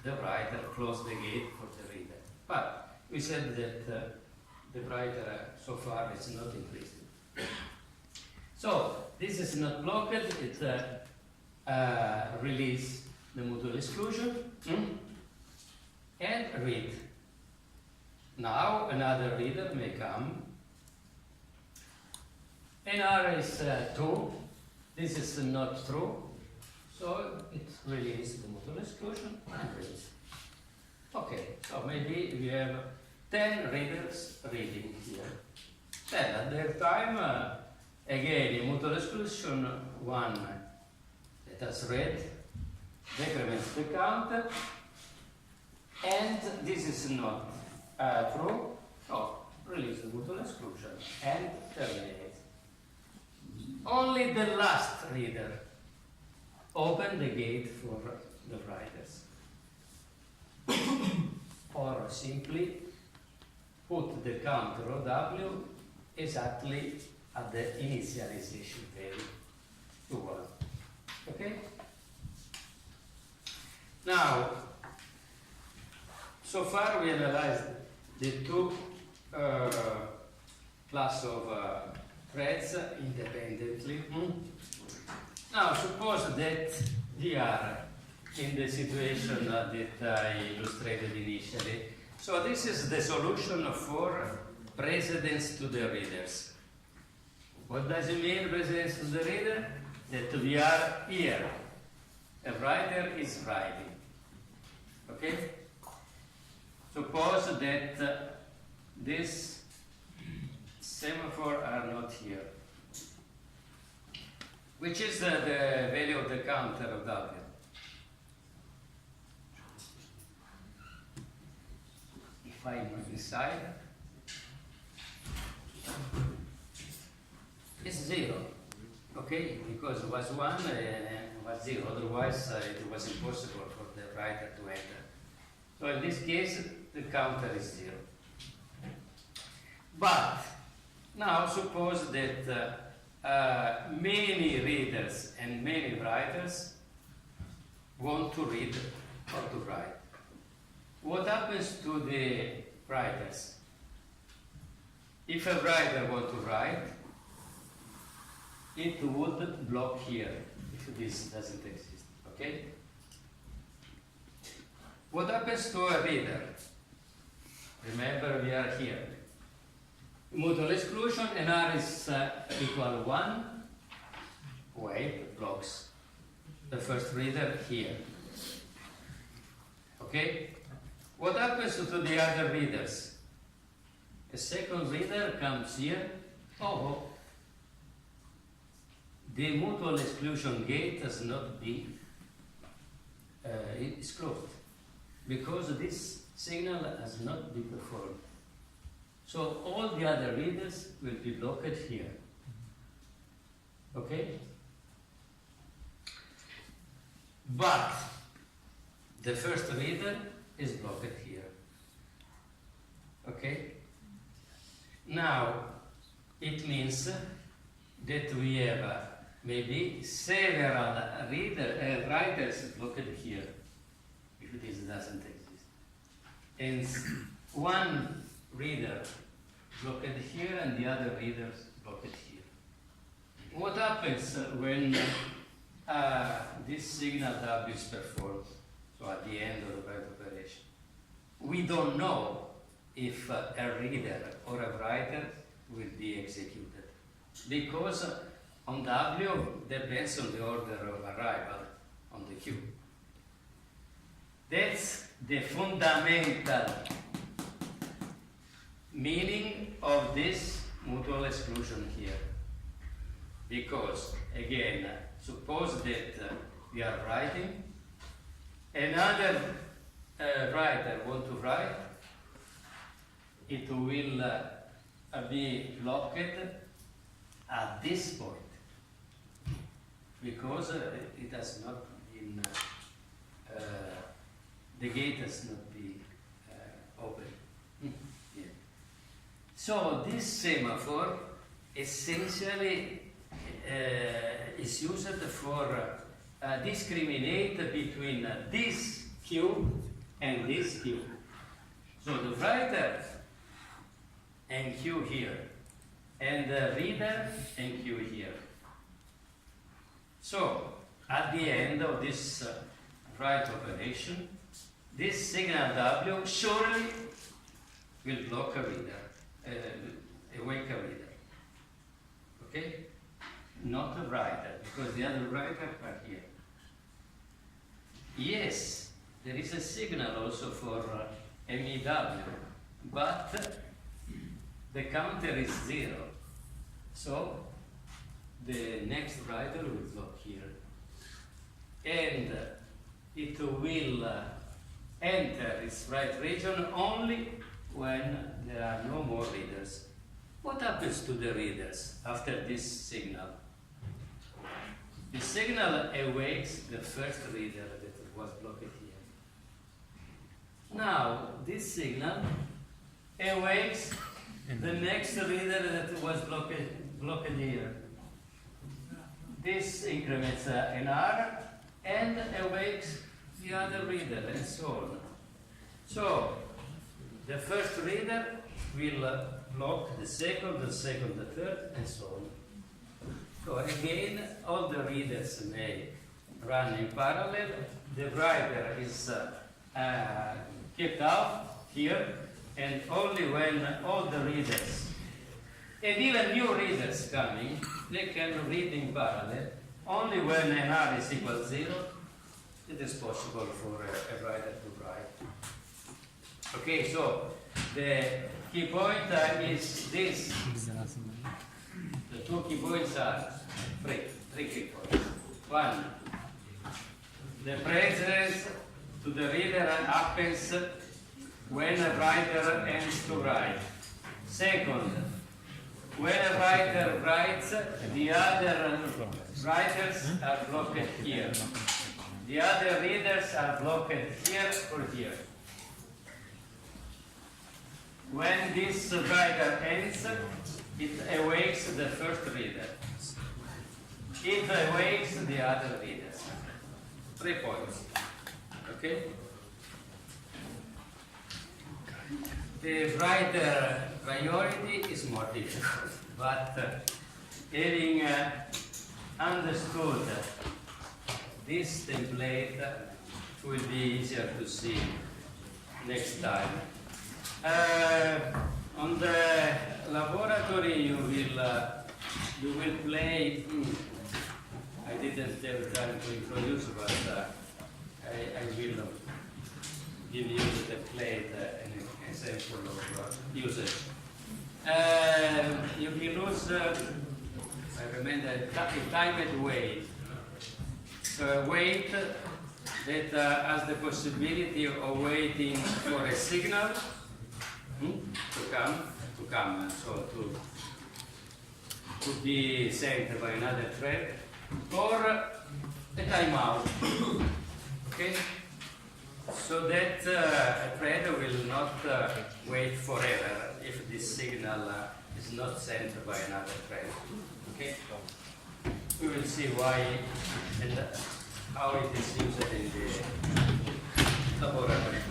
the writer closed the gate for the reader. But we said that the writer so far is not interested. So this is not blocked, it release the modal exclusion and read. Now another reader may come. NR is 2. This is not true. So it releases the modal exclusion and reads. Okay, so maybe we have 10 readers reading here. Then at that time, again, in modal exclusion 1, let us read, decrements the counter, and this is not true, so release the modal exclusion and terminate. Only the last reader open the gate for the writers. Or simply put the counter of W exactly at the initialization value to 1. Okay? Now, so far we analyzed the two class of threads independently. Now, suppose that we are in the situation that I illustrated initially. So this is the solution for precedence to the readers. What does it mean, presence of the reader? That we are here. A writer is writing. Okay? Suppose that this semaphore are not here. Which is the value of the counter of W? If I'm inside, it's 0. Okay? Because it was 1 and was 0. Otherwise, it was impossible for the writer to enter. So in this case, the counter is 0. But now suppose that many readers and many writers want to read or to write. What happens to the writers? If a writer wants to write, it would block here if this doesn't exist. Okay? What happens to a reader? Remember, we are here. Mutual exclusion, and R is equal 1. Wait, blocks the first reader here. Okay? What happens to the other readers? A second reader comes here. Oh, the mutual exclusion gate has not been it's closed because this signal has not been performed. So all the other readers will be blocked here. Okay? But the first reader is blocked here. Okay? Now, it means that we have maybe several writers blocked here, if this doesn't exist. And one reader blocked here and the other readers blocked here. What happens when this signal W is performed, so at the end of the write operation? We don't know if a reader or a writer will be executed, because on W depends on the order of arrival on the queue. That's the fundamental meaning of this mutual exclusion here. Because, again, suppose that we are writing, another writer wants to write, it will be blocked at this point, because it has not been, the gate has not been open. Yeah. So this semaphore essentially is used for discriminate between this queue and this queue. So the writer and queue here, and the reader and queue here. So at the end of this write operation, this signal W surely will block a reader, awake a reader. Okay? Not a writer, because the other writer are here. Yes, there is a signal also for MEW, but the counter is 0. So the next writer will block here. And it will enter its write region only when there are no more readers. What happens to the readers after this signal? The signal awakes the first reader that was blocked here. Now, this signal awakes the next reader that was blocked here. This increments an R and awakes the other reader, and so on. So, the first reader will block the second, the third, and so on. So again, all the readers may run in parallel. The writer is kept out here, and only when all the readers And even new readers coming, they can read in parallel only when NR is equal 0. It is possible for a writer to write. Okay, so the key point is this. The two key points are three key points. One, the presence to the reader happens when a writer ends to write. Second, when a writer writes, the other writers are blocked here. The other readers are blocked here or here. When this writer ends, it awakes the first reader. It awakes the other readers. 3 points. Okay? The writer priority is more difficult, but having understood this template will be easier to see next time. On the laboratory you will play. I didn't have time to introduce, but I will give you the plate an example of usage. You will use, I remember, a timed wait. So a wait that has the possibility of waiting for a signal to come, so to be sent by another thread, or a timeout. Okay? So that a thread will not wait forever if this signal is not sent by another thread. Okay? We will see why and how it is used in the laboratory.